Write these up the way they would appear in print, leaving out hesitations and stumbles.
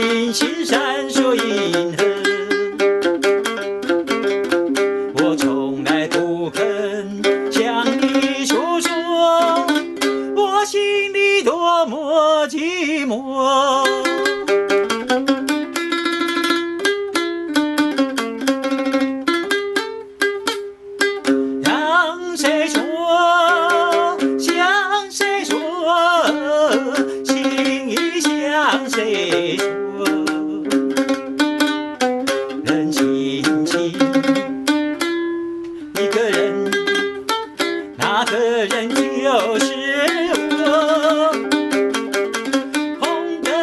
星星闪烁银河。我从来不肯向你诉说，我心里多么寂寞。向谁说？向谁说？心意向谁说？冷清清一个人，那个人就是我。红灯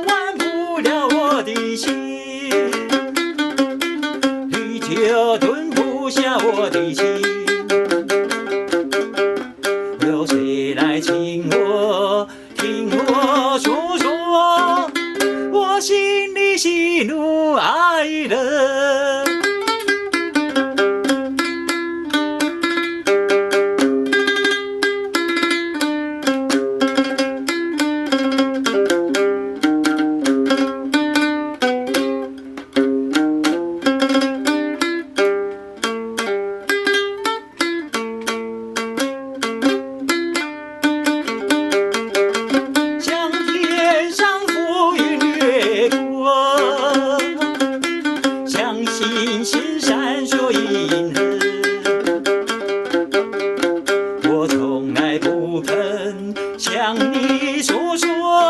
挽不了我的心，绿酒炖不下我的情。有谁来听我诉说我心里喜怒哀乐？星星闪烁银河，我从来不肯向你诉说。